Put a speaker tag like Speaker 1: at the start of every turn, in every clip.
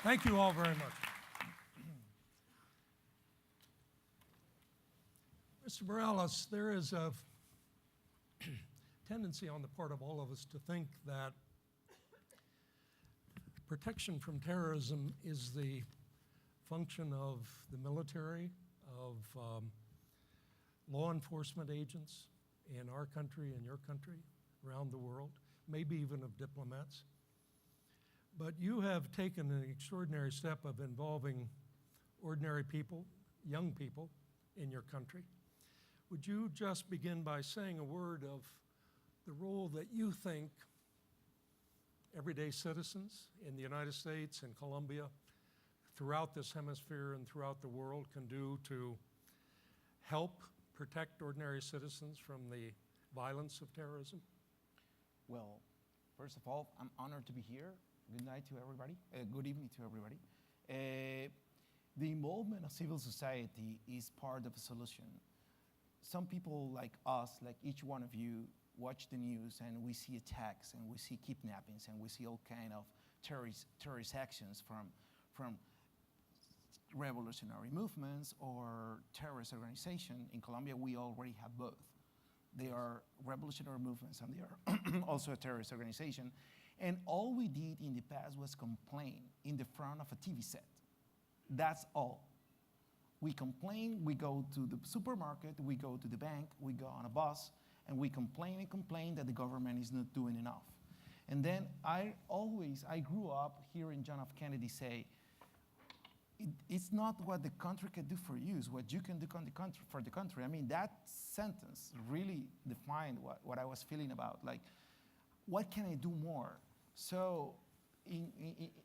Speaker 1: Thank you all very much. Mr. Morales, there is a tendency on the part of all of us to think that protection from terrorism is the function of the military, of law enforcement agents in our country and your country, around the world, maybe even of diplomats. But you have taken an extraordinary step of involving ordinary people, young people in your country. Would you just begin by saying a word of the role that you think everyday citizens in the United States and Colombia, throughout this hemisphere and throughout the world, can do to help protect ordinary citizens from the violence of terrorism?
Speaker 2: Well, first of all, I'm honored to be here. Good night to everybody. Good evening to everybody. The involvement of civil society is part of a solution. Some people like us, like each one of you, watch the news and we see attacks and we see kidnappings and we see all kind of terrorist actions from revolutionary movements or terrorist organizations. In Colombia, we already have both. They are revolutionary movements and they are also a terrorist organization. And all we did in the past was complain in the front of a TV set. That's all. We complain, we go to the supermarket, we go to the bank, we go on a bus, and we complain and complain that the government is not doing enough. And then I grew up hearing John F. Kennedy say, it's not what the country can do for you, it's what you can do for the country. I mean, that sentence really defined what I was feeling about. Like, what can I do more? So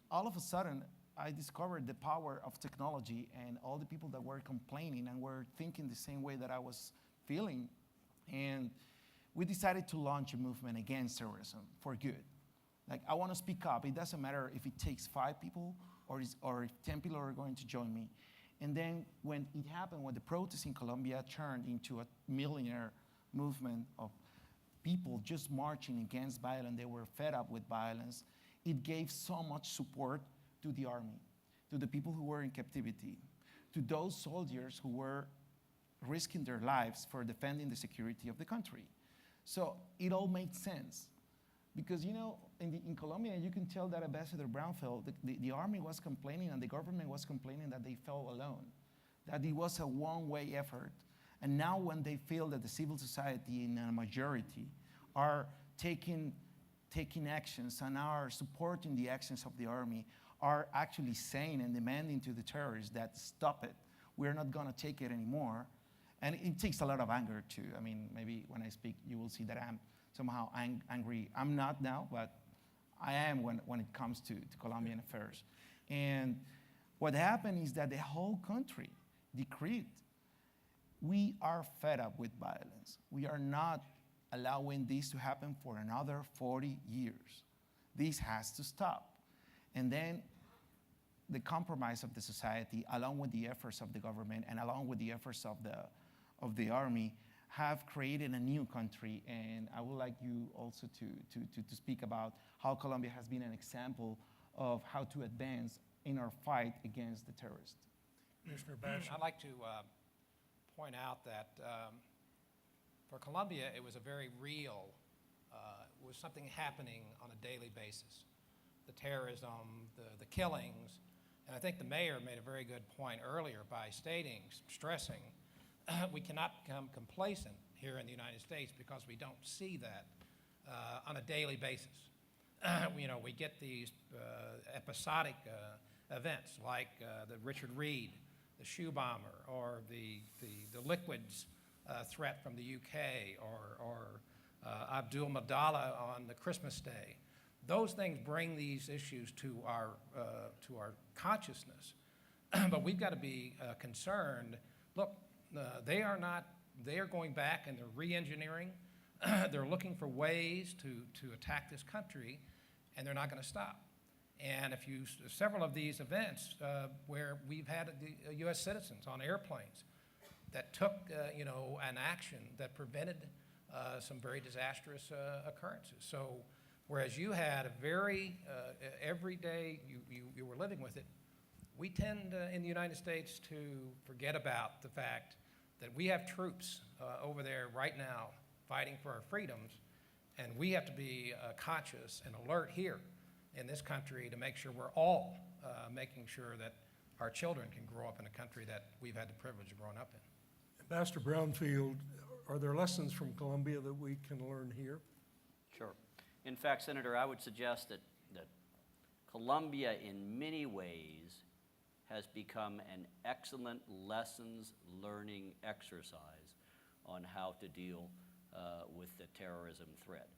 Speaker 2: all of a sudden, I discovered the power of technology, and all the people that were complaining and were thinking the same way that I was feeling. And we decided to launch a movement against terrorism for good. Like, I want to speak up. It doesn't matter if it takes 5 people or if 10 people are going to join me. And then when it happened, when the protests in Colombia turned into a millionaire movement of people just marching against violence, they were fed up with violence, it gave so much support to the army, to the people who were in captivity, to those soldiers who were risking their lives for defending the security of the country. So it all made sense. Because, you know, in Colombia, you can tell that Ambassador Brown felt the army was complaining and the government was complaining that they felt alone, that it was a one-way effort. And now when they feel that the civil society in a majority are taking actions and are supporting the actions of the army, are actually saying and demanding to the terrorists that stop it, we're not going to take it anymore. And it takes a lot of anger too. I mean, maybe when I speak, you will see that I'm somehow angry. I'm not now, but I am when it comes to Colombian affairs. And what happened is that the whole country decreed, we are fed up with violence. We are not allowing this to happen for another 40 years. This has to stop. And then the compromise of the society, along with the efforts of the government and along with the efforts of the army, have created a new country. And I would like you also to speak about how Colombia has been an example of how to advance in our fight against the terrorists.
Speaker 1: Commissioner Basham.
Speaker 3: I'd like to point out that for Colombia, it was a very real, it was something happening on a daily basis. The terrorism, the killings, and I think the mayor made a very good point earlier by stressing, we cannot become complacent here in the United States because we don't see that on a daily basis. You know, we get these episodic events like the Richard Reed, the shoe bomber, or the liquids threat from the UK, or Abdul Madala on the Christmas Day. Those things bring these issues to our consciousness. But we've got to be concerned. Look, they are going back and they're re-engineering. They're looking for ways to attack this country, and they're not going to stop. And several of these events where we've had the U.S. citizens on airplanes that took an action that prevented some very disastrous occurrences. So Whereas you had a very, every day you were living with it. We tend in the United States to forget about the fact that we have troops over there right now fighting for our freedoms, and we have to be conscious and alert here in this country to make sure we're all making sure that our children can grow up in a country that we've had the privilege of growing up in.
Speaker 1: Ambassador Brownfield, are there lessons from Colombia that we can learn here?
Speaker 4: Sure. In fact, Senator, I would suggest that Colombia in many ways has become an excellent lessons learning exercise on how to deal with the terrorism threat.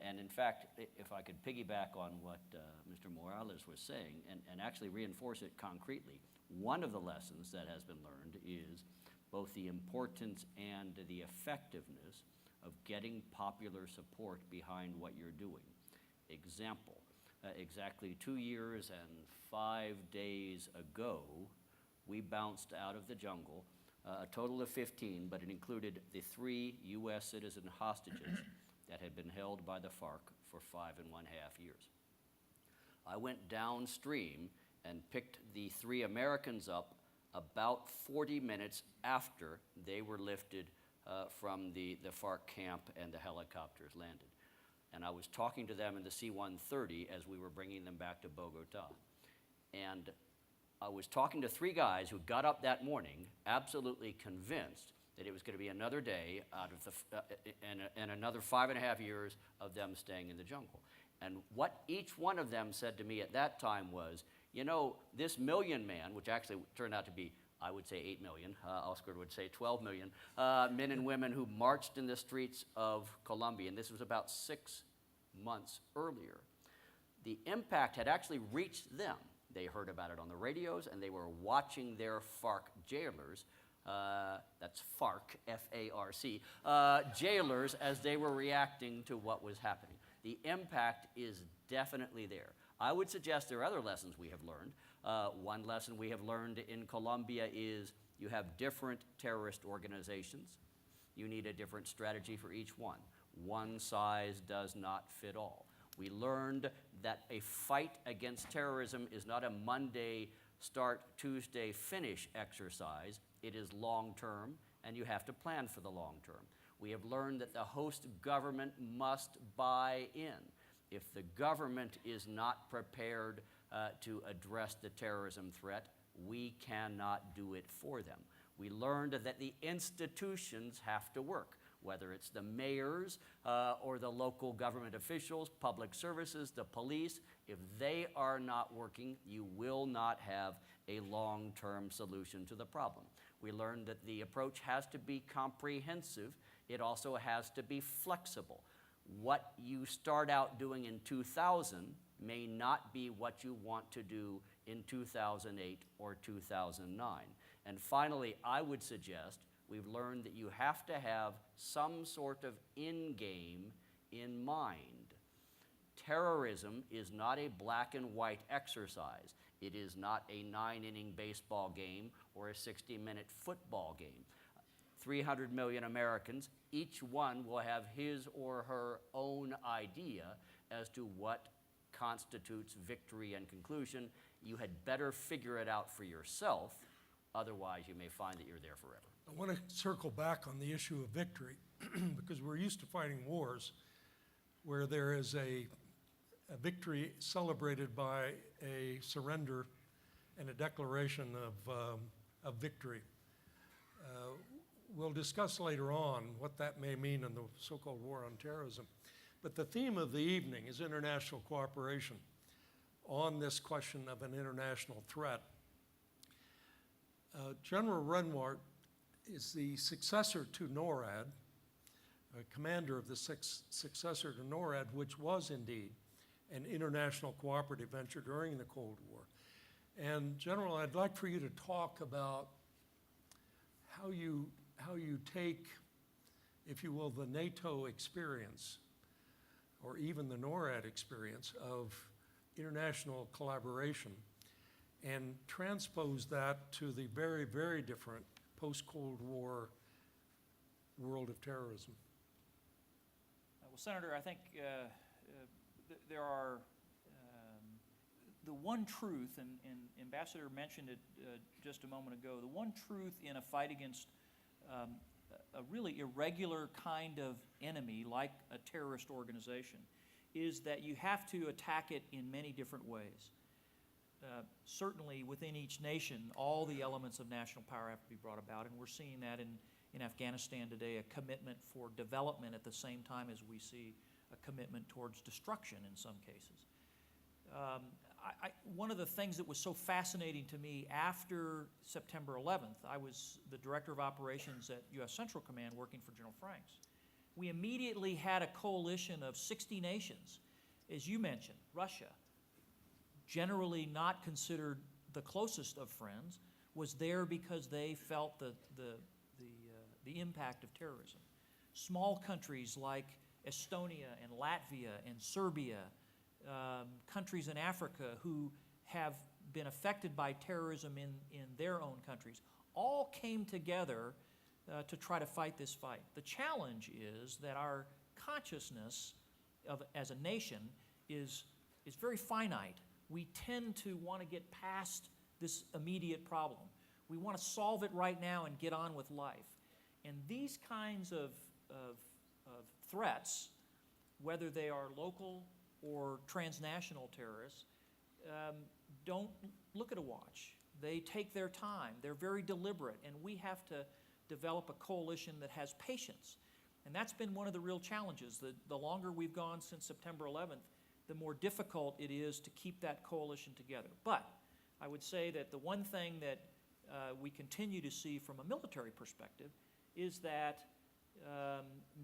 Speaker 4: And in fact, if I could piggyback on what Mr. Morales was saying and actually reinforce it concretely, one of the lessons that has been learned is both the importance and the effectiveness of getting popular support behind what you're doing. Example, exactly 2 years and 5 days ago, we bounced out of the jungle a total of 15, but it included the 3 U.S. citizen hostages that had been held by the FARC for 5.5 years. I went downstream and picked the 3 Americans up about 40 minutes after they were lifted from the FARC camp and the helicopters landed. And I was talking to them in the C-130 as we were bringing them back to Bogota. And I was talking to 3 guys who got up that morning absolutely convinced that it was going to be another day out of and another 5.5 years of them staying in the jungle. And what each one of them said to me at that time was, you know, this million man, which actually turned out to be, I would say 8 million, Oscar would say 12 million, men and women who marched in the streets of Colombia, and this was about 6 months earlier. The impact had actually reached them. They heard about it on the radios, and they were watching their FARC jailers, that's FARC, F-A-R-C, jailers as they were reacting to what was happening. The impact is definitely there. I would suggest there are other lessons we have learned. One lesson we have learned in Colombia is you have different terrorist organizations. You need a different strategy for each one. One size does not fit all. We learned that a fight against terrorism is not a Monday start, Tuesday finish exercise. It is long term, and you have to plan for the long term. We have learned that the host government must buy in. If the government is not prepared to address the terrorism threat, we cannot do it for them. We learned that the institutions have to work, whether it's the mayors or the local government officials, public services, the police. If they are not working, you will not have a long-term solution to the problem. We learned that the approach has to be comprehensive. It also has to be flexible. What you start out doing in 2000 may not be what you want to do in 2008 or 2009. And finally, I would suggest we've learned that you have to have some sort of end game in mind. Terrorism is not a black and white exercise. It is not a 9-inning baseball game or a 60-minute football game. 300 million Americans, each one will have his or her own idea as to what constitutes victory and conclusion. You had better figure it out for yourself, otherwise you may find that you're there forever.
Speaker 1: I want to circle back on the issue of victory because we're used to fighting wars where there is a victory celebrated by a surrender and a declaration of victory. We'll discuss later on what that may mean in the so-called war on terrorism. But the theme of the evening is international cooperation on this question of an international threat. General Renwart is the successor to NORAD, a commander of the successor to NORAD, which was indeed an international cooperative venture during the Cold War. And General, I'd like for you to talk about how you take, if you will, the NATO experience, or even the NORAD experience of international collaboration, and transpose that to the very, very different post-Cold War world of terrorism.
Speaker 5: Well, Senator, I think there are the one truth, and Ambassador mentioned it just a moment ago, the one truth in a fight against a really irregular kind of enemy like a terrorist organization is that you have to attack it in many different ways. Certainly within each nation, all the elements of national power have to be brought about, and we're seeing that in Afghanistan today, a commitment for development at the same time as we see a commitment towards destruction in some cases. One of the things that was so fascinating to me after September 11th, I was the director of operations at U.S. Central Command working for General Franks. We immediately had a coalition of 60 nations, as you mentioned, Russia, generally not considered the closest of friends, was there because they felt the impact of terrorism. Small countries like Estonia and Latvia and Serbia, countries in Africa who have been affected by terrorism in their own countries, all came together to try to fight this fight. The challenge is that our consciousness as a nation is very finite. We tend to want to get past this immediate problem. We want to solve it right now and get on with life. And these kinds of threats, whether they are local or transnational terrorists, don't look at a watch. They take their time. They're very deliberate, and we have to develop a coalition that has patience. And that's been one of the real challenges. The longer we've gone since September 11th, the more difficult it is to keep that coalition together. But I would say that the one thing that we continue to see from a military perspective is that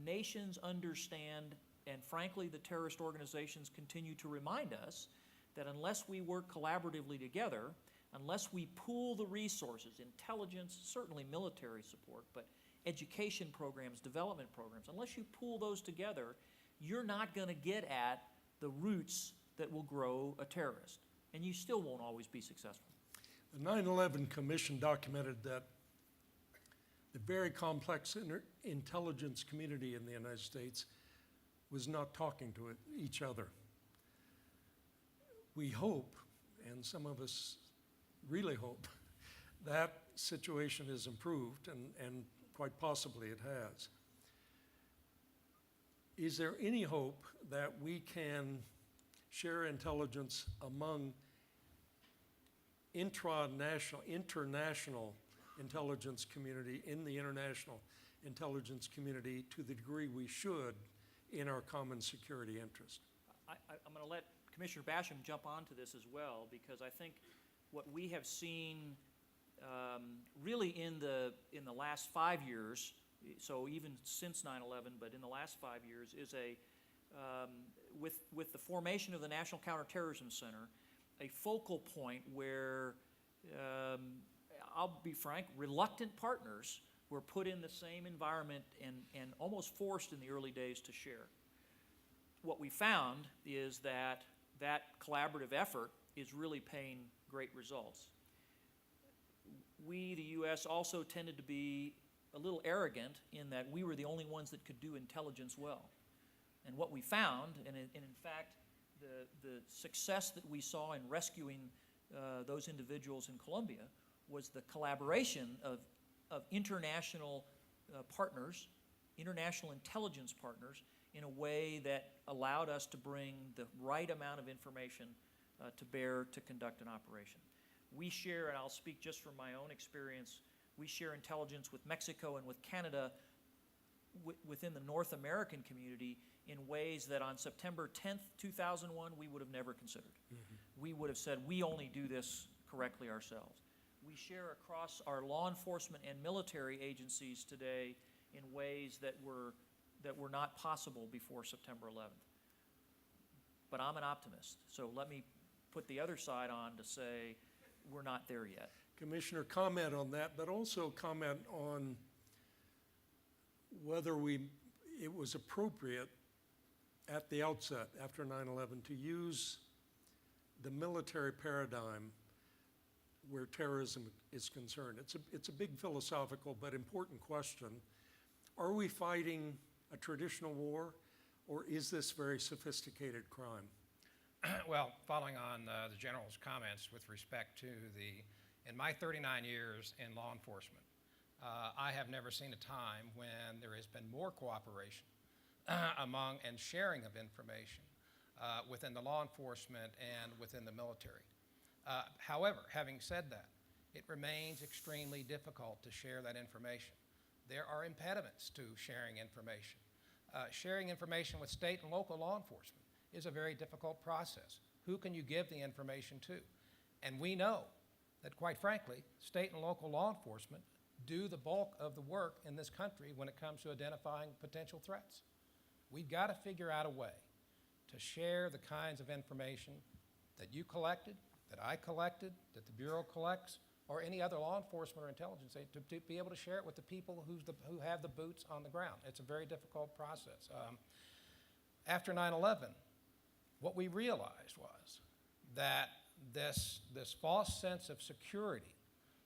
Speaker 5: nations understand, and frankly the terrorist organizations continue to remind us, that unless we work collaboratively together, unless we pool the resources, intelligence, certainly military support, but education programs, development programs, unless you pool those together, you're not going to get at the roots that will grow a terrorist, and you still won't always be successful.
Speaker 1: The 9/11 Commission documented that the very complex intelligence community in the United States was not talking to each other. We hope, and some of us really hope, that situation is improved, and quite possibly it has. Is there any hope that we can share intelligence among international intelligence community, in the international intelligence community, to the degree we should in our common security interest?
Speaker 5: I'm going to let Commissioner Basham jump onto this as well, because I think what we have seen really in the last 5 years, so even since 9/11, but in the last 5 years, is with the formation of the National Counterterrorism Center, a focal point where, I'll be frank, reluctant partners were put in the same environment and almost forced in the early days to share. What we found is that collaborative effort is really paying great results. We, the U.S., also tended to be a little arrogant in that we were the only ones that could do intelligence well. And what we found, and in fact, the success that we saw in rescuing those individuals in Colombia was the collaboration of international partners, international intelligence partners, in a way that allowed us to bring the right amount of information to bear to conduct an operation. We share, and I'll speak just from my own experience, we share intelligence with Mexico and with Canada within the North American community in ways that on September 10th, 2001, we would have never considered. Mm-hmm. We would have said, we only do this correctly ourselves. We share across our law enforcement and military agencies today in ways that were not possible before September 11th. But I'm an optimist, so let me put the other side on to say we're not there yet.
Speaker 1: Commissioner, comment on that, but also comment on whether it was appropriate at the outset, after 9/11, to use the military paradigm where terrorism is concerned. It's a big philosophical but important question. Are we fighting a traditional war, Or is this very sophisticated crime?
Speaker 3: Well, following on the general's comments with respect to in my 39 years in law enforcement, I have never seen a time when there has been more cooperation among and sharing of information within the law enforcement and within the military. However, having said that, it remains extremely difficult to share that information. There are impediments to sharing information. Sharing information with state and local law enforcement is a very difficult process. Who can you give the information to? And we know that, quite frankly, state and local law enforcement do the bulk of the work in this country when it comes to identifying potential threats. We've got to figure out a way to share the kinds of information that you collected, that I collected, that the Bureau collects, or any other law enforcement or intelligence aid, to be able to share it with the people who have the boots on the ground. It's a very difficult process. After 9/11, what we realized was that this false sense of security,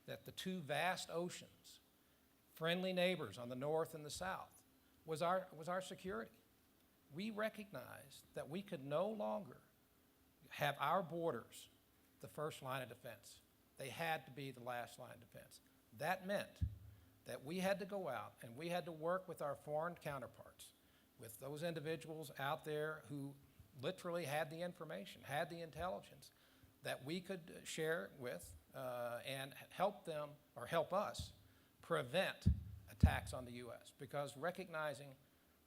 Speaker 3: that the two vast oceans, friendly neighbors on the north and the south, was our security. We recognized that we could no longer have our borders the first line of defense. They had to be the last line of defense. That meant that we had to go out and we had to work with our foreign counterparts, with those individuals out there who literally had the information, had the intelligence that we could share with and help them or help us prevent attacks on the U.S. Because recognizing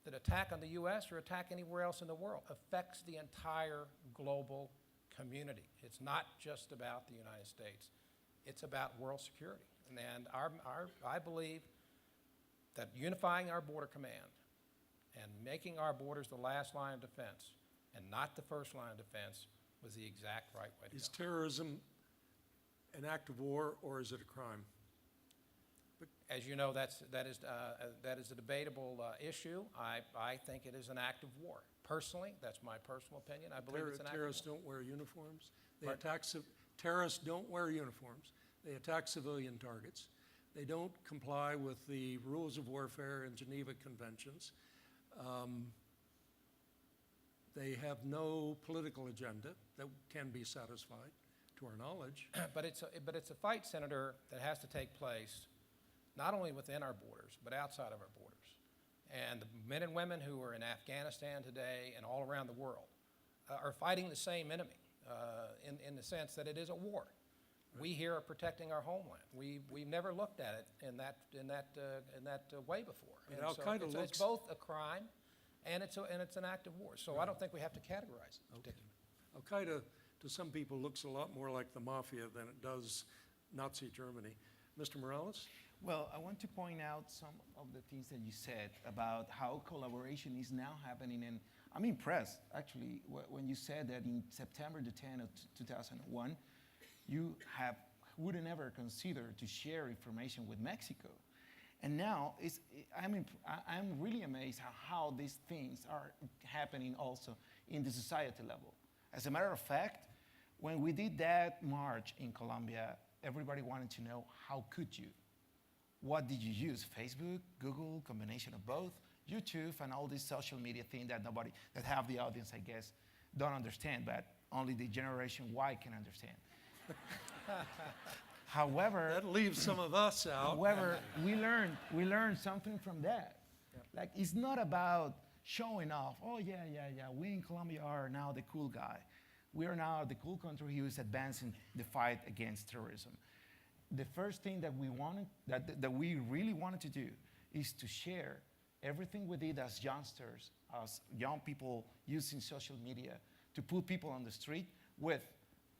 Speaker 3: that attack on the U.S. or attack anywhere else in the world affects the entire global community. It's not just about the United States. It's about world security. And I believe that unifying our border command and making our borders the last line of defense and not the first line of defense was the exact right way to
Speaker 1: Is
Speaker 3: go.
Speaker 1: terrorism an act of war, or is it a crime?
Speaker 3: As you know, that is a debatable issue. I think it is an act of war. Personally, that's my personal opinion. I believe it's an act of war.
Speaker 1: Terrorists don't wear uniforms. They
Speaker 3: Pardon?
Speaker 1: attack terrorists don't wear uniforms. They attack civilian targets. They don't comply with the rules of warfare and Geneva Conventions. They have no political agenda that can be satisfied, to our knowledge.
Speaker 3: But it's a fight, Senator, that has to take place not only within our borders, but outside of our borders. And the men and women who are in Afghanistan today and all around the world are fighting the same enemy in the sense that it is a war. Right. We here are protecting our homeland. We've never looked at it in that way before.
Speaker 1: But
Speaker 3: And so
Speaker 1: Al-Qaeda
Speaker 3: it's both a crime and it's an act of war. So I don't think we have to categorize it particularly.
Speaker 1: Al-Qaeda, to some people, looks a lot more like the mafia than it does Nazi Germany. Mr. Morales?
Speaker 2: Well, I want to point out some of the things that you said about how collaboration is now happening. And I'm impressed, actually, when you said that in September the 10th of 2001, you wouldn't ever consider to share information with Mexico. And now I'm really amazed how these things are happening also in the society level. As a matter of fact, when we did that march in Colombia, everybody wanted to know, how could you? What did you use? Facebook, Google, combination of both, YouTube, and all these social media things that that have the audience, I guess, don't understand, but only the generation Y can understand. However,
Speaker 1: That leaves some of us out.
Speaker 2: however, we learned something from that. Yep. Like, it's not about showing off. Oh, yeah, we in Colombia are now the cool guy. We are now the cool country who is advancing the fight against terrorism. The first thing that we really wanted to do is to share everything we did as youngsters, as young people using social media to put people on the street with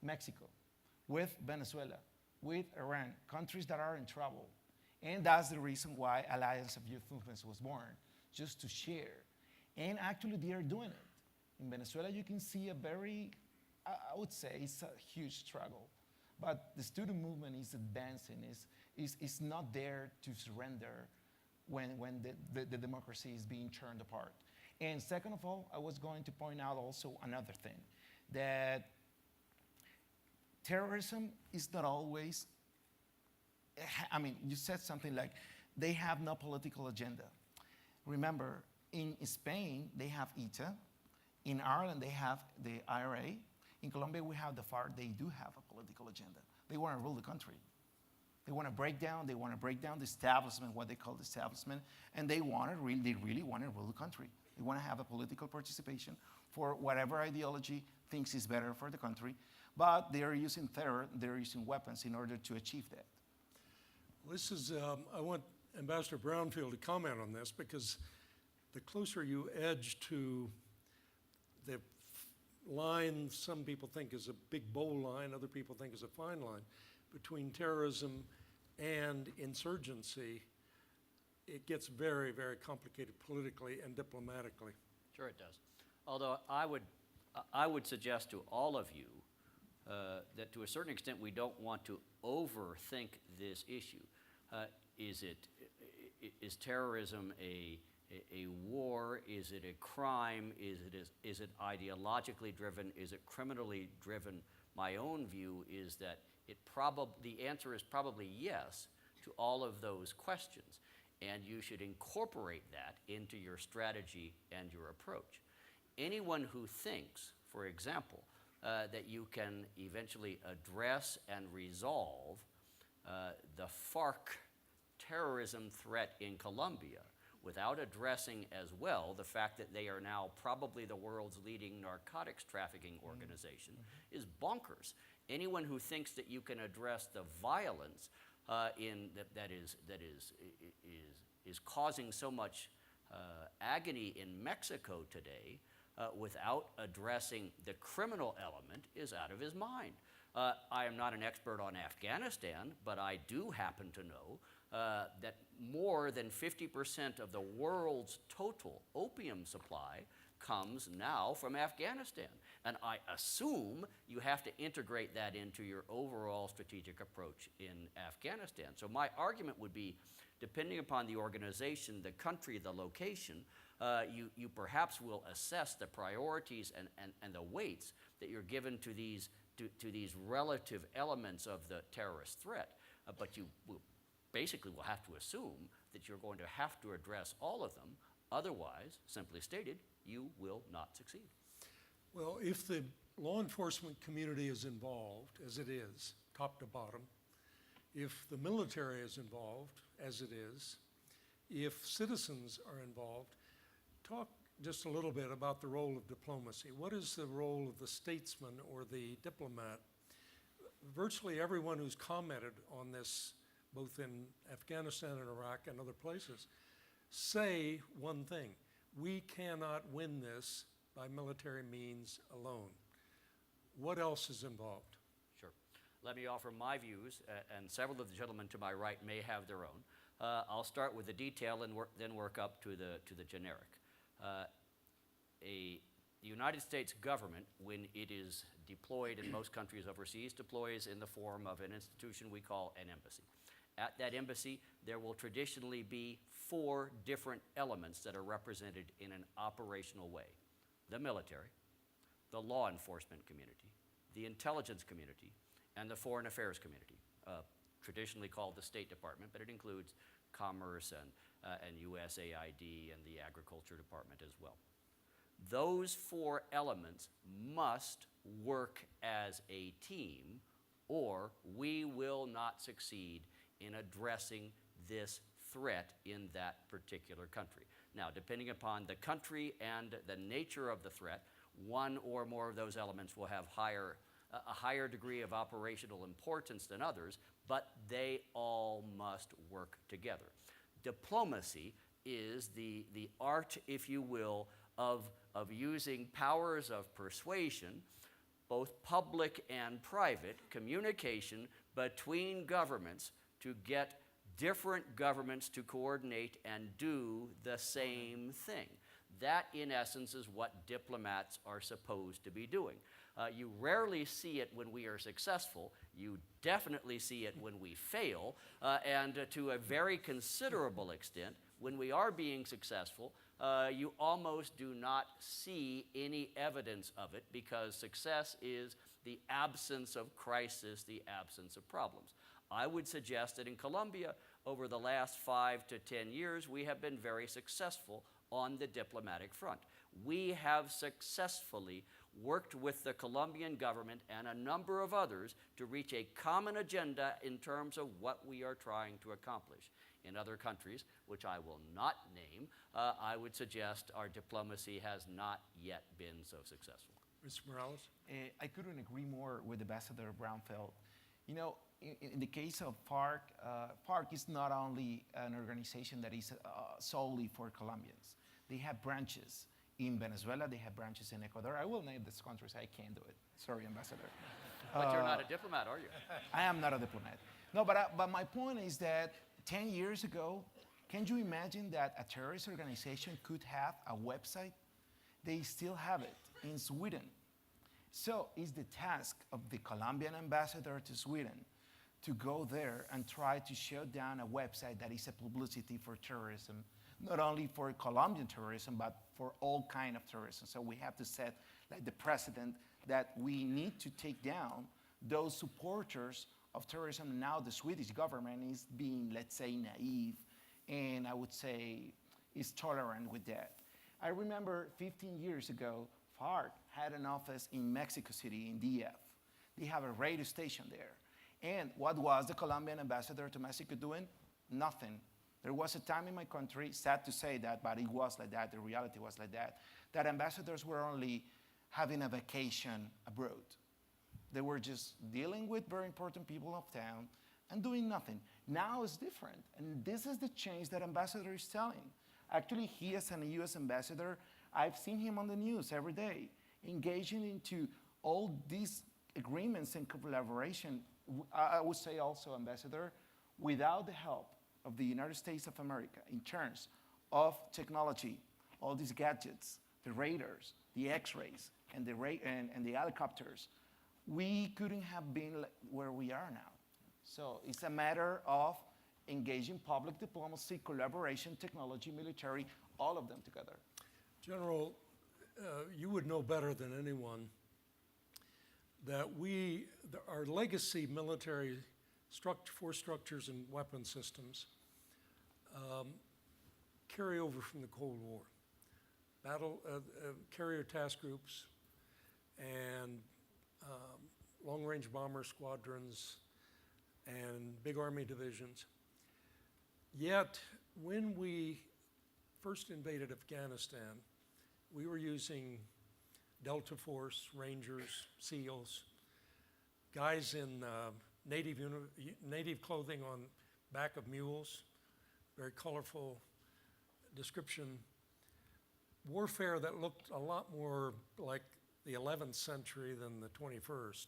Speaker 2: Mexico, with Venezuela, with Iran, countries that are in trouble. And that's the reason why Alliance of Youth Movements was born, just to share. And actually, they are doing it. In Venezuela, you can see I would say it's a huge struggle. But the student movement is advancing, is not there to surrender when the democracy is being turned apart. And second of all, I was going to point out also another thing, that terrorism is not always, you said something like, they have no political agenda. Remember, In Spain, they have ETA. In Ireland, they have the IRA. In Colombia, we have the FARC. They do have a political agenda. They want to rule the country. They want to break down the establishment, what they call the establishment, and they really want to rule the country. They want to have a political participation for whatever ideology thinks is better for the country, but they are using terror, they're using weapons in order to achieve that.
Speaker 1: This is, I want Ambassador Brownfield to comment on this, because the closer you edge to the line some people think is a big bold line, other people think is a fine line, between terrorism and insurgency, it gets very, very complicated politically and diplomatically.
Speaker 4: Sure it does. Although I would suggest to all of you that to a certain extent we don't want to overthink this issue. Is terrorism a war? Is it a crime? Is it ideologically driven? Is it criminally driven? My own view is that the answer is probably yes to all of those questions, and you should incorporate that into your strategy and your approach. Anyone who thinks, for example, that you can eventually address and resolve the FARC terrorism threat in Colombia without addressing as well the fact that they are now probably the world's leading narcotics trafficking organization is bonkers. Anyone who thinks that you can address the violence that is causing so much agony in Mexico today without addressing the criminal element is out of his mind. I am not an expert on Afghanistan, but I do happen to know that more than 50% of the world's total opium supply comes now from Afghanistan. And I assume you have to integrate that into your overall strategic approach in Afghanistan. So my argument would be, depending upon the organization, the country, the location, you perhaps will assess the priorities and the weights that you're given to these relative elements of the terrorist threat. But you basically will have to assume that you're going to have to address all of them. Otherwise, simply stated, you will not succeed.
Speaker 1: Well, if the law enforcement community is involved, as it is, top to bottom, if the military is involved, as it is, if citizens are involved, talk just a little bit about the role of diplomacy. What is the role of the statesman or the diplomat? Virtually everyone who's commented on this, both in Afghanistan and Iraq and other places, say one thing: we cannot win this by military means alone. What else is involved?
Speaker 4: Sure. Let me offer my views, and several of the gentlemen to my right may have their own. I'll start with the detail and then work up to the generic. The United States government, when it is deployed in most countries overseas, deploys in the form of an institution we call an embassy. At that embassy, there will traditionally be 4 different elements that are represented in an operational way: the military, the law enforcement community, the intelligence community, and the foreign affairs community, traditionally called the State Department, but it includes Commerce and USAID and the Agriculture Department as well. Those 4 elements must work as a team, or we will not succeed in addressing this threat in that particular country. Now, depending upon the country and the nature of the threat, one or more of those elements will have a higher degree of operational importance than others, but they all must work together. Diplomacy is the art, if you will, of using powers of persuasion, both public and private, communication between governments to get different governments to coordinate and do the same thing. That, in essence, is what diplomats are supposed to be doing. You rarely see it when we are successful. You definitely see it when we fail. And to a very considerable extent, when we are being successful, you almost do not see any evidence of it, because success is the absence of crisis, the absence of problems. I would suggest that in Colombia, over the last 5 to 10 years, we have been very successful on the diplomatic front. We have successfully worked with the Colombian government and a number of others to reach a common agenda in terms of what we are trying to accomplish. In other countries, which I will not name, I would suggest our diplomacy has not yet been so successful.
Speaker 1: Mr. Morales?
Speaker 2: I couldn't agree more with Ambassador Brownfield. You know, in the case of FARC, FARC is not only an organization that is solely for Colombians. They have branches in Venezuela, they have branches in Ecuador. I will name these countries, I can't do it. Sorry, Ambassador.
Speaker 4: But you're not a diplomat, are you?
Speaker 2: I am not a diplomat. No, but my point is that 10 years ago, can you imagine that a terrorist organization could have a website? They still have it in Sweden. So it's the task of the Colombian ambassador to Sweden to go there and try to shut down a website that is a publicity for terrorism, not only for Colombian terrorism, but for all kind of terrorism. So we have to set like the precedent that we need to take down those supporters of terrorism. Now the Swedish government is being, let's say, naive, and I would say is tolerant with that. I remember 15 years ago, FARC had an office in Mexico City, in DF. They have a radio station there. And what was the Colombian ambassador to Mexico doing? Nothing. There was a time in my country, sad to say that, but it was like that, the reality was like that ambassadors were only having a vacation abroad. They were just dealing with very important people of town and doing nothing. Now it's different, and this is the change that ambassador is telling. Actually, he as a US ambassador, I've seen him on the news every day, engaging into all these agreements and collaboration. I would say also, Ambassador, without the help of the United States of America in terms of technology, all these gadgets, the radars, the X-rays, and the helicopters, we couldn't have been where we are now. So it's a matter of engaging public diplomacy, collaboration, technology, military, all of them together.
Speaker 1: General, you would know better than anyone that our legacy military force structures and weapon systems carry over from the Cold War. Carrier task groups and long-range bomber squadrons and big army divisions. Yet, when we first invaded Afghanistan, we were using Delta Force, Rangers, SEALs, guys in native clothing on back of mules, very colorful description. Warfare that looked a lot more like the 11th century than the 21st.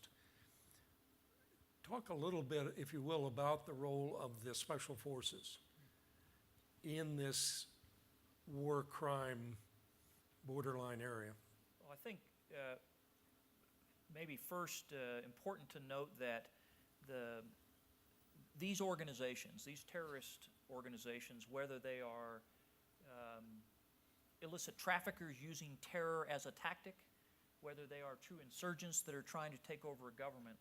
Speaker 1: Talk a little bit, if you will, about the role of the special forces in this war crime borderline area.
Speaker 5: Well, I think maybe first important to note that these organizations, these terrorist organizations, whether they are illicit traffickers using terror as a tactic, whether they are true insurgents that are trying to take over a government,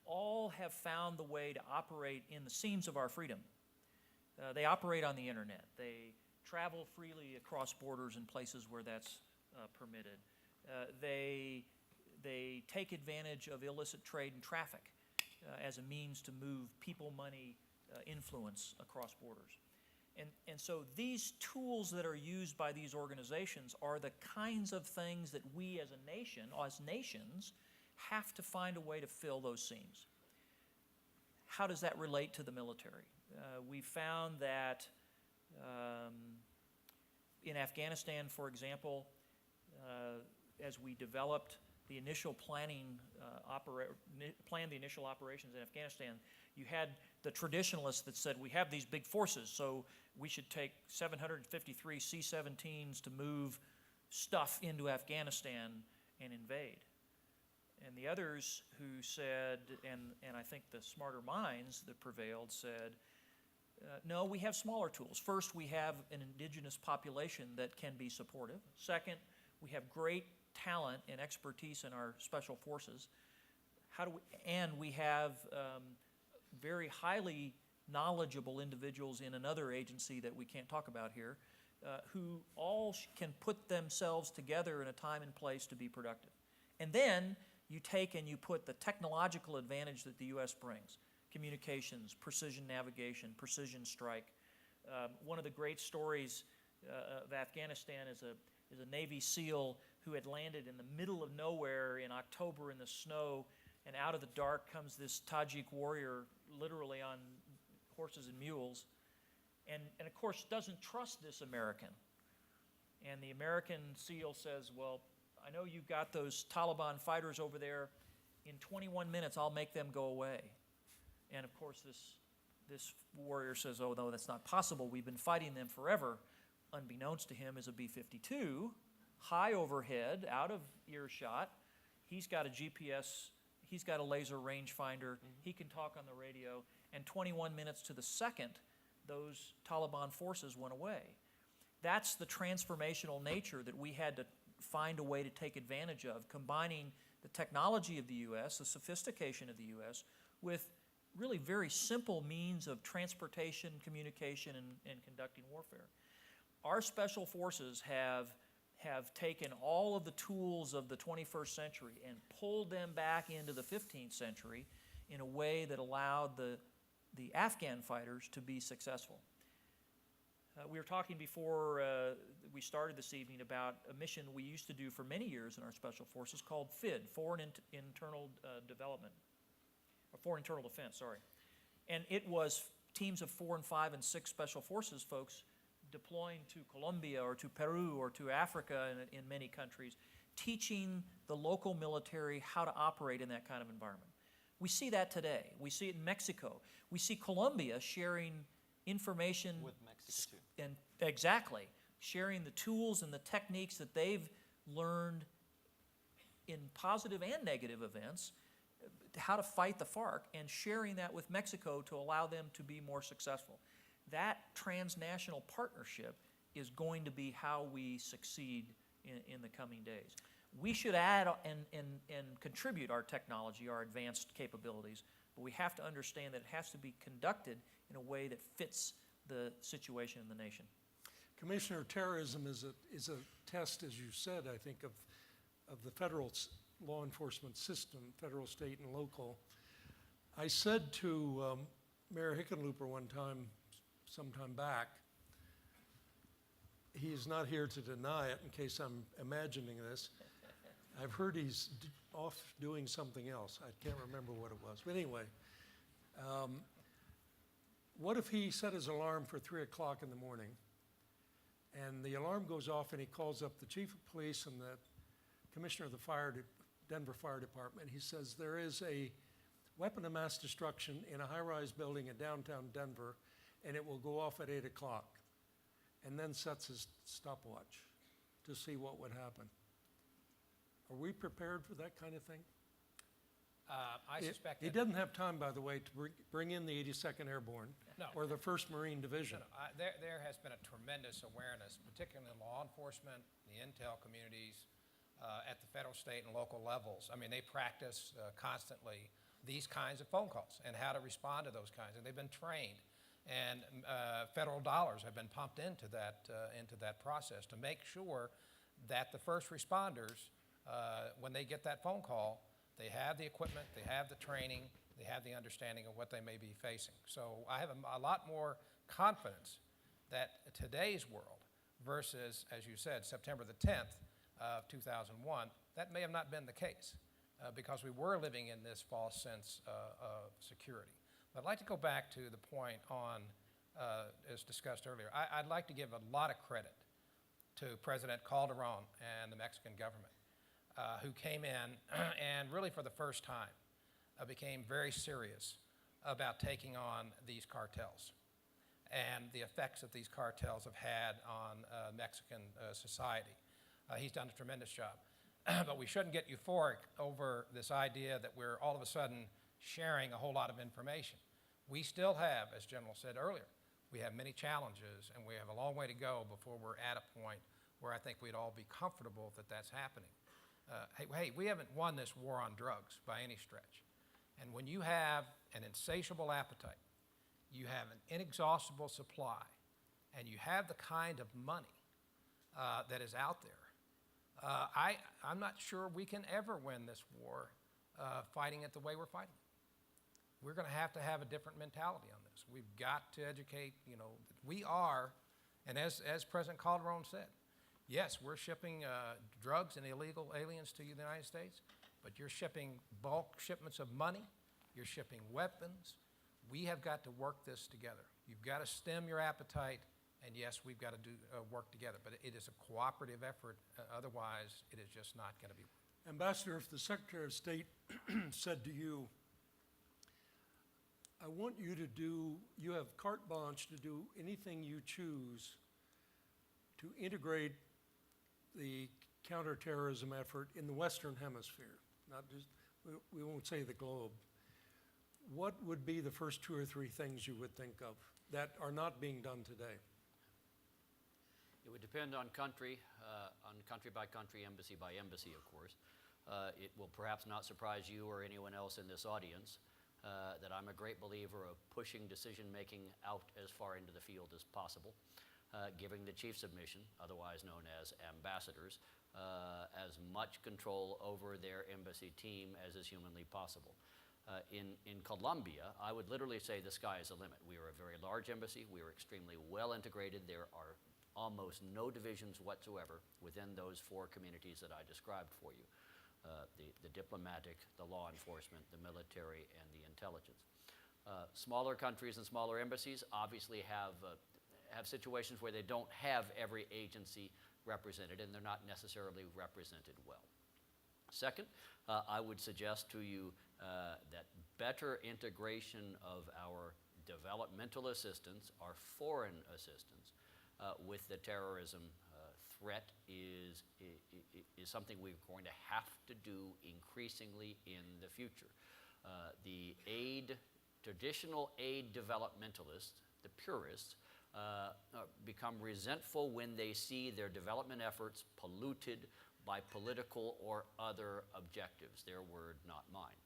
Speaker 5: all have found the way to operate in the seams of our freedom. They operate on the internet. They travel freely across borders in places where that's permitted. They take advantage of illicit trade and traffic as a means to move people, money, influence across borders. And so these tools that are used by these organizations are the kinds of things that we as a nation, as nations, have to find a way to fill those seams. How does that relate to the military? We found that in Afghanistan, for example, as we developed the initial planned the initial operations in Afghanistan, you had the traditionalists that said, we have these big forces, so we should take 753 C-17s to move stuff into Afghanistan and invade. And the others who said, and I think the smarter minds that prevailed said, no, we have smaller tools. First, we have an indigenous population that can be supportive. Second, we have great talent and expertise in our special forces. And we have very highly knowledgeable individuals in another agency that we can't talk about here who all can put themselves together in a time and place to be productive. And then you take and you put the technological advantage that the U.S. brings, communications, precision navigation, precision strike. One of the great stories of Afghanistan is a Navy SEAL who had landed in the middle of nowhere in October in the snow, and out of the dark comes this Tajik warrior, literally on horses and mules, and of course doesn't trust this American. And the American SEAL says, well, I know you've got those Taliban fighters over there. In 21 minutes, I'll make them go away. And of course, this warrior says, oh, no, that's not possible. We've been fighting them forever. Unbeknownst to him is a B-52, high overhead, out of earshot. He's got a GPS, he's got a laser rangefinder, he can talk on the radio, and 21 minutes to the second, those Taliban forces went away. That's the transformational nature that we had to find a way to take advantage of, combining the technology of the U.S., the sophistication of the U.S., with really very simple means of transportation, communication, and conducting warfare. Our special forces have taken all of the tools of the 21st century and pulled them back into the 15th century in a way that allowed the Afghan fighters to be successful. We were talking before we started this evening about a mission we used to do for many years in our special forces called FID, Foreign Internal Development, or Foreign Internal Defense, sorry. And it was teams of 4 and 5 and 6 special forces folks deploying to Colombia or to Peru or to Africa in many countries, teaching the local military how to operate in that kind of environment. We see that today. We see it in Mexico. We see Colombia sharing information
Speaker 6: With Mexico too.
Speaker 5: and exactly sharing the tools and the techniques that they've learned in positive and negative events, how to fight the FARC, and sharing that with Mexico to allow them to be more successful. That transnational partnership is going to be how we succeed in the coming days. We should add and contribute our technology, our advanced capabilities, but we have to understand that it has to be conducted in a way that fits the situation in the nation.
Speaker 1: Commissioner, terrorism is a test, as you said, I think, of the federal law enforcement system, federal, state, and local. I said to Mayor Hickenlooper one time, sometime back, he is not here to deny it in case I'm imagining this. I've heard he's off doing something else. I can't remember what it was. But anyway, what if he set his alarm for 3 o'clock in the morning, and the alarm goes off and he calls up the chief of police and the commissioner of the Denver Fire Department. He says there is a weapon of mass destruction in a high-rise building in downtown Denver, and it will go off at 8 o'clock, and then sets his stopwatch to see what would happen. Are we prepared for that kind of thing?
Speaker 3: I suspect
Speaker 1: He
Speaker 3: that.
Speaker 1: doesn't have time, by the way, to bring in the 82nd Airborne
Speaker 3: No.
Speaker 1: or the 1st Marine Division.
Speaker 3: There has been a tremendous awareness, particularly in law enforcement, the intel communities, at the federal, state, and local levels. I mean, they practice constantly these kinds of phone calls and how to respond to those kinds, and they've been trained. And federal dollars have been pumped into that process to make sure that the first responders, when they get that phone call, they have the equipment, they have the training, they have the understanding of what they may be facing. So I have a lot more confidence that today's world versus, as you said, September the 10th of 2001, that may have not been the case because we were living in this false sense of security. But I'd like to go back to the point on, as discussed earlier, I'd like to give a lot of credit to President Calderon and the Mexican government, who came in and really for the first time became very serious about taking on these cartels and the effects that these cartels have had on Mexican society. He's done a tremendous job. But we shouldn't get euphoric over this idea that we're all of a sudden sharing a whole lot of information. We still have, as General said earlier, we have many challenges and we have a long way to go before we're at a point where I think we'd all be comfortable that that's happening. Hey, we haven't won this war on drugs by any stretch. And when you have an insatiable appetite, you have an inexhaustible supply, and you have the kind of money that is out there. I'm not sure we can ever win this war fighting it the way we're fighting it. We're going to have a different mentality on this. We've got to educate, we are, and as President Calderon said, yes, we're shipping drugs and illegal aliens to the United States, but you're shipping bulk shipments of money, you're shipping weapons. We have got to work this together. You've got to stem your appetite, and yes, we've got to do work together, but it is a cooperative effort. Otherwise, it is just not going to be.
Speaker 1: Ambassador, if the Secretary of State said to you, I want you to do, you have carte blanche to do anything you choose to integrate the counterterrorism effort in the Western Hemisphere, not just, we won't say the globe, what would be the first 2 or 3 things you would think of that are not being done today?
Speaker 4: It would depend on country by country, embassy by embassy, of course. It will perhaps not surprise you or anyone else in this audience that I'm a great believer of pushing decision-making out as far into the field as possible, giving the chiefs of mission, otherwise known as ambassadors, as much control over their embassy team as is humanly possible. In Colombia, I would literally say the sky is the limit. We are a very large embassy. We are extremely well integrated. There are almost no divisions whatsoever within those 4 communities that I described for you. The diplomatic, the law enforcement, the military, and the intelligence. Smaller countries and smaller embassies obviously have situations where they don't have every agency represented, and they're not necessarily represented well. Second, I would suggest to you that better integration of our developmental assistance, our foreign assistance, with the terrorism threat is something we're going to have to do increasingly in the future. The traditional aid developmentalists, the purists, become resentful when they see their development efforts polluted by political or other objectives. Their word, not mine.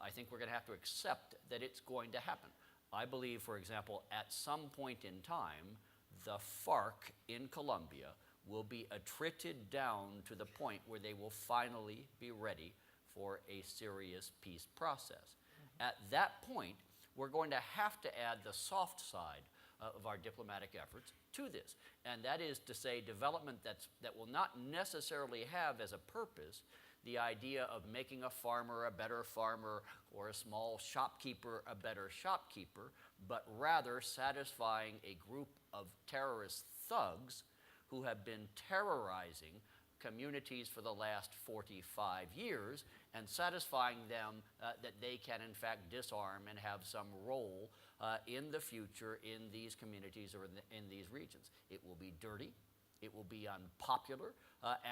Speaker 4: I think we're going to have to accept that it's going to happen. I believe, for example, at some point in time, the FARC in Colombia will be attrited down to the point where they will finally be ready for a serious peace process. At that point, we're going to have to add the soft side of our diplomatic efforts to this, and that is to say development that will not necessarily have as a purpose the idea of making a farmer a better farmer or a small shopkeeper a better shopkeeper, but rather satisfying a group of terrorist thugs who have been terrorizing communities for the last 45 years and satisfying them that they can in fact disarm and have some role in the future in these communities or in these regions. It will be dirty, it will be unpopular,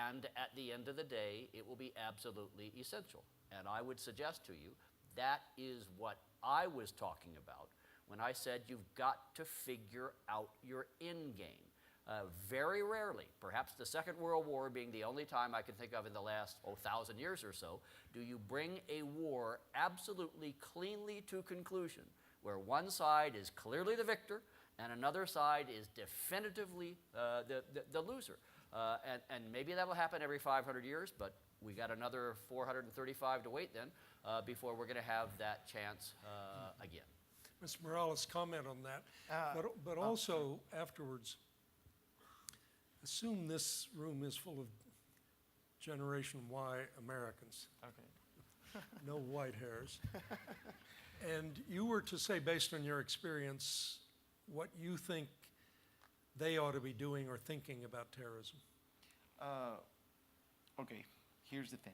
Speaker 4: and at the end of the day, it will be absolutely essential. And I would suggest to you that is what I was talking about when I said you've got to figure out your end game. Very rarely, perhaps the Second World War being the only time I can think of in the last 1,000 years or so, do you bring a war absolutely cleanly to conclusion, where one side is clearly the victor and another side is definitively the loser. And maybe that'll happen every 500 years, but we got another 435 to wait then before we're going to have that chance again.
Speaker 1: Mr. Morales, comment on that, but also afterwards, assume this room is full of Generation Y Americans.
Speaker 2: Okay.
Speaker 1: No white hairs. And you were to say, based on your experience, what you think they ought to be doing or thinking about terrorism.
Speaker 2: Okay, here's the thing.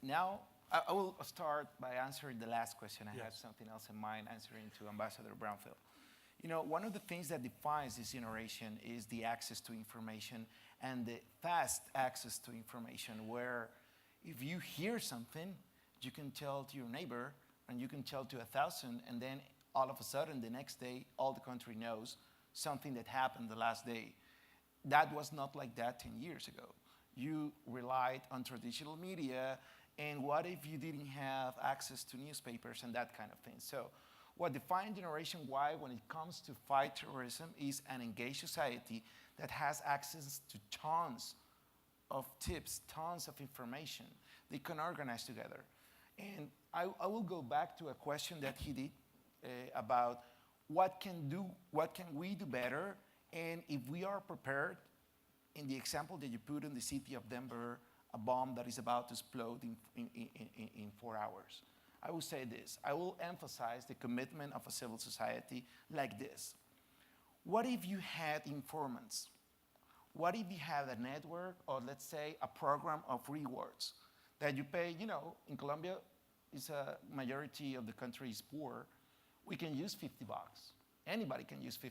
Speaker 2: Now, I will start by answering the last question. I have something else in mind answering to Ambassador Brownfield. You know, one of the things that defines this generation is the access to information and the fast access to information, where if you hear something, you can tell to your neighbor and you can tell to 1,000, and then all of a sudden the next day all the country knows something that happened the last day. That was not like that 10 years ago. You relied on traditional media, and what if you didn't have access to newspapers and that kind of thing? So what defines Generation Y when it comes to fight terrorism is an engaged society that has access to tons of tips, tons of information. They can organize together. And I will go back to a question that he did about what can we do better, and if we are prepared. In the example that you put in the city of Denver, a bomb that is about to explode in 4 hours. I will say this. I will emphasize the commitment of a civil society like this. What if you had informants? What if you had a network, or let's say a program of rewards that you pay? You know, in Colombia, is a majority of the country is poor. We can use $50. Anybody can use $50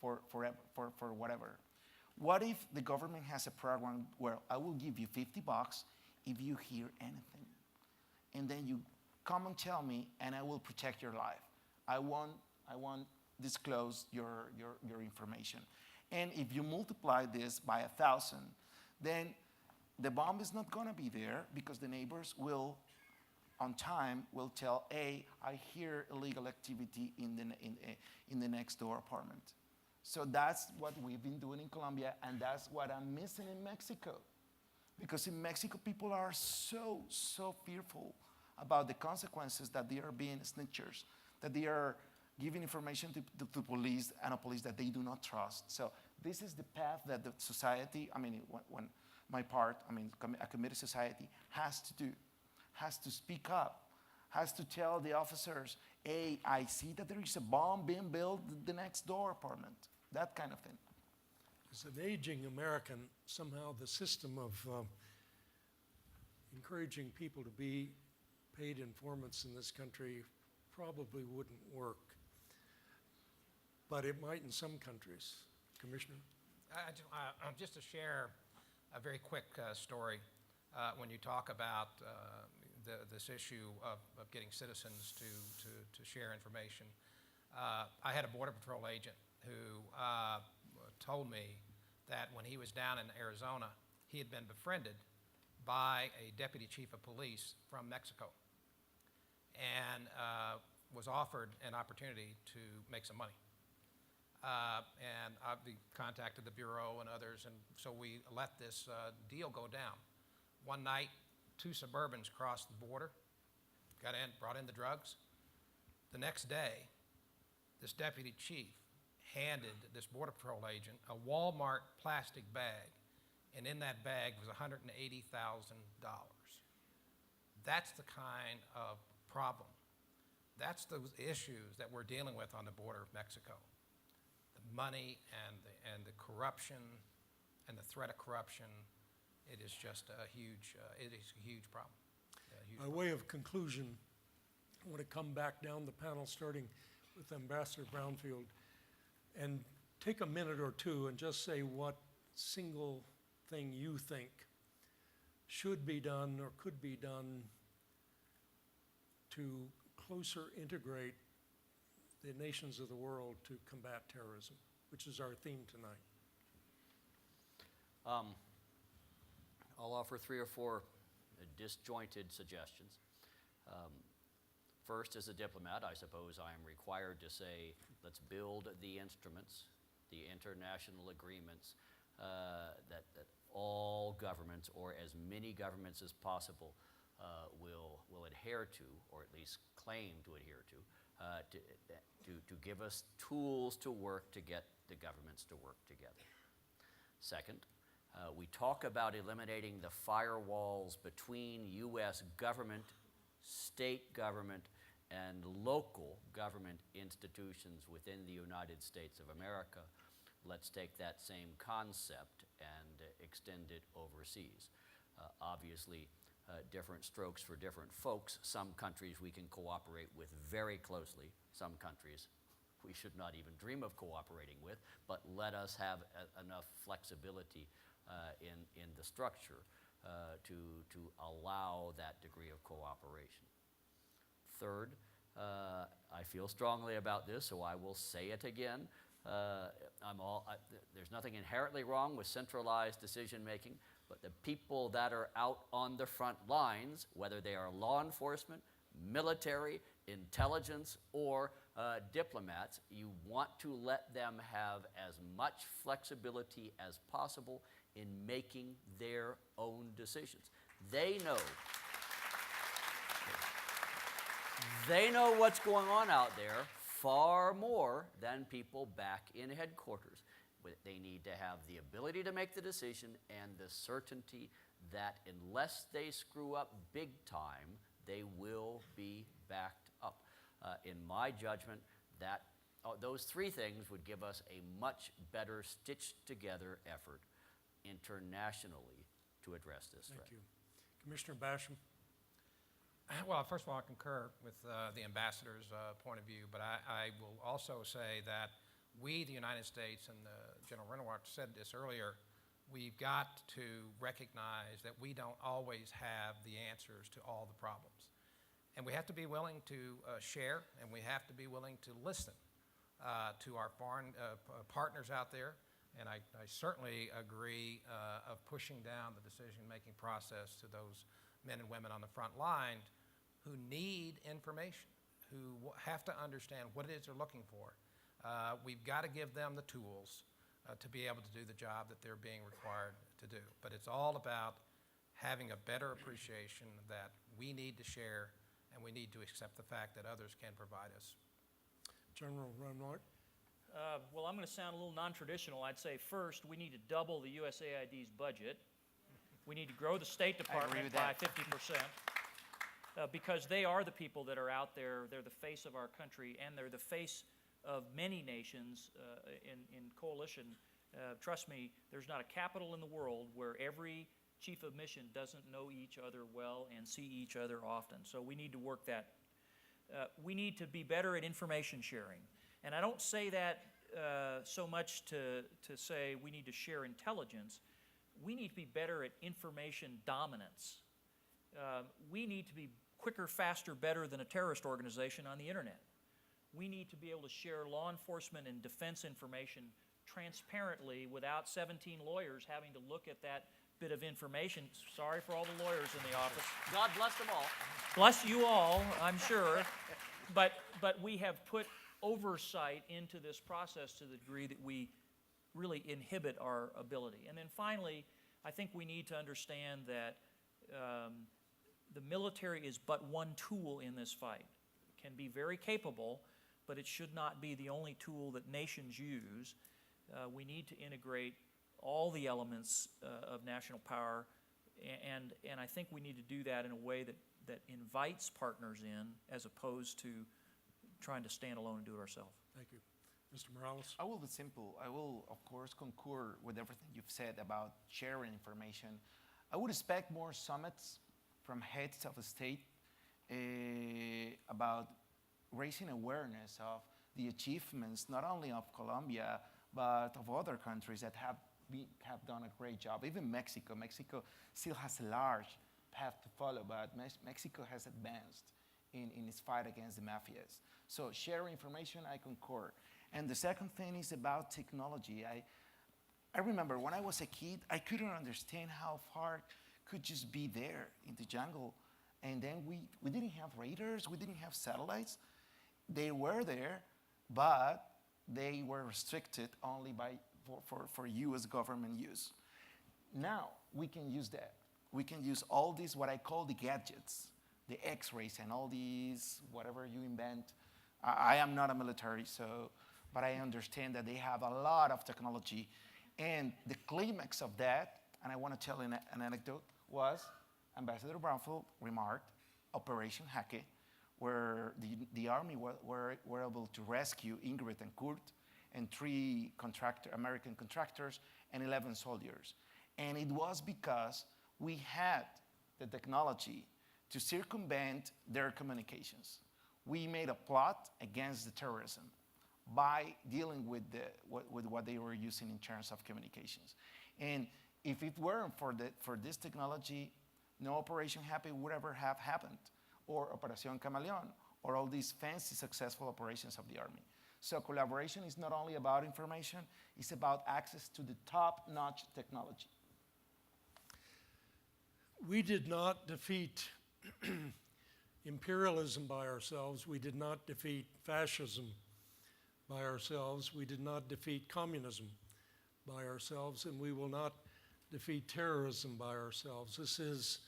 Speaker 2: for whatever. What if the government has a program where I will give you $50 if you hear anything? And then you come and tell me, and I will protect your life. I won't disclose your information. And if you multiply this by 1,000, then the bomb is not gonna be there, because the neighbors will, on time, will tell, hey, I hear illegal activity in the next door apartment. So that's what we've been doing in Colombia, and that's what I'm missing in Mexico. Because in Mexico, people are so fearful about the consequences that they are being snitchers, that they are giving information to police, and a police that they do not trust. So this is the path that the society, a committed society has to do, has to speak up, has to tell the officers, hey, I see that there is a bomb being built in the next door apartment. That kind of thing.
Speaker 1: As an aging American, somehow the system of encouraging people to be paid informants in this country probably wouldn't work. But it might in some countries. Commissioner?
Speaker 3: Just to share a very quick story, when you talk about this issue of getting citizens to share information. I had a Border Patrol agent who told me that when he was down in Arizona, he had been befriended by a deputy chief of police from Mexico, and was offered an opportunity to make some money. And we contacted the Bureau and others, and so we let this deal go down. One night, 2 Suburbans crossed the border, got in, brought in the drugs. The next day, this deputy chief handed this Border Patrol agent a Walmart plastic bag, and in that bag was $180,000. That's the kind of problem. That's the issues that we're dealing with on the border of Mexico. The money and the corruption and the threat of corruption, it is just a huge problem.
Speaker 1: By way of conclusion, I want to come back down the panel, starting with Ambassador Brownfield, and take a minute or two and just say what single thing you think should be done or could be done to closer integrate the nations of the world to combat terrorism, which is our theme tonight.
Speaker 4: I'll offer 3 or 4 disjointed suggestions. First, as a diplomat, I suppose I am required to say, let's build the instruments, the international agreements that all governments, or as many governments as possible, will adhere to, or at least claim to adhere to give us tools to work to get the governments to work together. Second, we talk about eliminating the firewalls between U.S. government, state government, and local government institutions within the United States of America. Let's take that same concept and extend it overseas. Obviously, different strokes for different folks. Some countries we can cooperate with very closely. Some countries we should not even dream of cooperating with, but let us have enough flexibility in the structure to allow that degree of cooperation. Third, I feel strongly about this, so I will say it again. There's nothing inherently wrong with centralized decision-making, but the people that are out on the front lines, whether they are law enforcement, military, intelligence, or diplomats. You want to let them have as much flexibility as possible in making their own decisions. They know what's going on out there far more than people back in headquarters. But they need to have the ability to make the decision and the certainty that unless they screw up big time, they will be backed up. In my judgment, those three things would give us a much better stitched together effort internationally to address this threat.
Speaker 1: Thank you. Commissioner Basham?
Speaker 3: Well, first of all, I concur with the ambassador's point of view, but I will also say that we, the United States, and General Renowart said this earlier, we've got to recognize that we don't always have the answers to all the problems. And we have to be willing to share, and we have to be willing to listen to our foreign partners out there. And I certainly agree of pushing down the decision-making process to those men and women on the front line who need information, who have to understand what it is they're looking for. We've got to give them the tools to be able to do the job that they're being required to do. But it's all about having a better appreciation that we need to share and we need to accept the fact that others can provide us.
Speaker 1: General Renwart?
Speaker 5: Well, I'm going to sound a little non-traditional. I'd say first, we need to double the USAID's budget. We need to grow the State Department by 50%. Because they are the people that are out there. They're the face of our country, and they're the face of many nations in coalition. Trust me, there's not a capital in the world where every chief of mission doesn't know each other well and see each other often. So we need to work that. We need to be better at information sharing. And I don't say that so much to say we need to share intelligence. We need to be better at information dominance. We need to be quicker, faster, better than a terrorist organization on the internet. We need to be able to share law enforcement and defense information transparently without 17 lawyers having to look at that bit of information. Sorry for all the lawyers in the office.
Speaker 4: God bless them all.
Speaker 5: Bless you all, I'm sure. But we have put oversight into this process to the degree that we really inhibit our ability. And then finally, I think we need to understand that the military is but one tool in this fight. It can be very capable, but it should not be the only tool that nations use. We need to integrate all the elements of national power, and I think we need to do that in a way that invites partners in as opposed to trying to stand alone and do it ourselves.
Speaker 1: Thank you. Mr. Morales?
Speaker 2: I will be simple. I will, of course, concur with everything you've said about sharing information. I would expect more summits from heads of state about raising awareness of the achievements, not only of Colombia, but of other countries that have done a great job. Even Mexico. Mexico still has a large path to follow, but Mexico has advanced in its fight against the mafias. So sharing information, I concur. And the second thing is about technology. I remember when I was a kid, I couldn't understand how far could just be there in the jungle. And then we didn't have radars, we didn't have satellites. They were there, but they were restricted only for US government use. Now, we can use that. We can use all these, what I call the gadgets, the X-rays and all these, whatever you invent. I am not a military, but I understand that they have a lot of technology. And the climax of that, and I want to tell an anecdote, was Ambassador Brownfield remarked, Operation Jaque, where the Army were able to rescue Ingrid and Kurt and 3 American contractors and 11 soldiers. And it was because we had the technology to circumvent their communications. We made a plot against the terrorism by dealing with what they were using in terms of communications. And if it weren't for this technology, no Operation Happy would ever have happened, or Operación Camaleón, or all these fancy successful operations of the Army. So collaboration is not only about information, it's about access to the top-notch technology.
Speaker 1: We did not defeat imperialism by ourselves. We did not defeat fascism by ourselves. We did not defeat communism by ourselves, and we will not defeat terrorism by ourselves. This is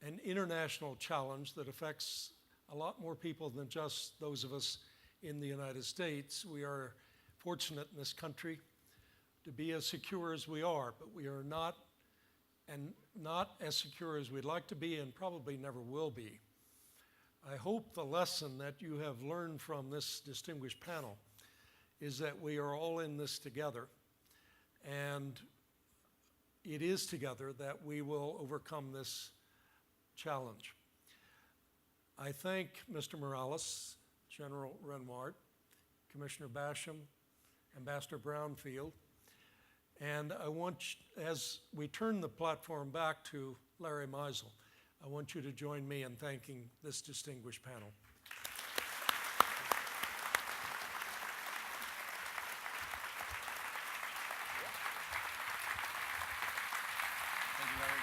Speaker 1: an international challenge that affects a lot more people than just those of us in the United States. We are fortunate in this country to be as secure as we are, but we are not as secure as we'd like to be, and probably never will be. I hope the lesson that you have learned from this distinguished panel is that we are all in this together, and it is together that we will overcome this challenge. I thank Mr. Morales, General Renwart, Commissioner Basham, Ambassador Brownfield, and I want, as we turn the platform back to Larry Meisel, I want you to join me in thanking this distinguished panel.
Speaker 2: Thank you, Larry.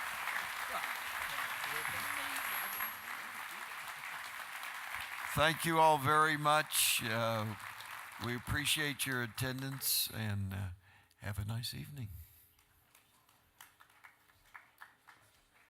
Speaker 6: Thank you all very much. We appreciate your attendance, and have a nice evening.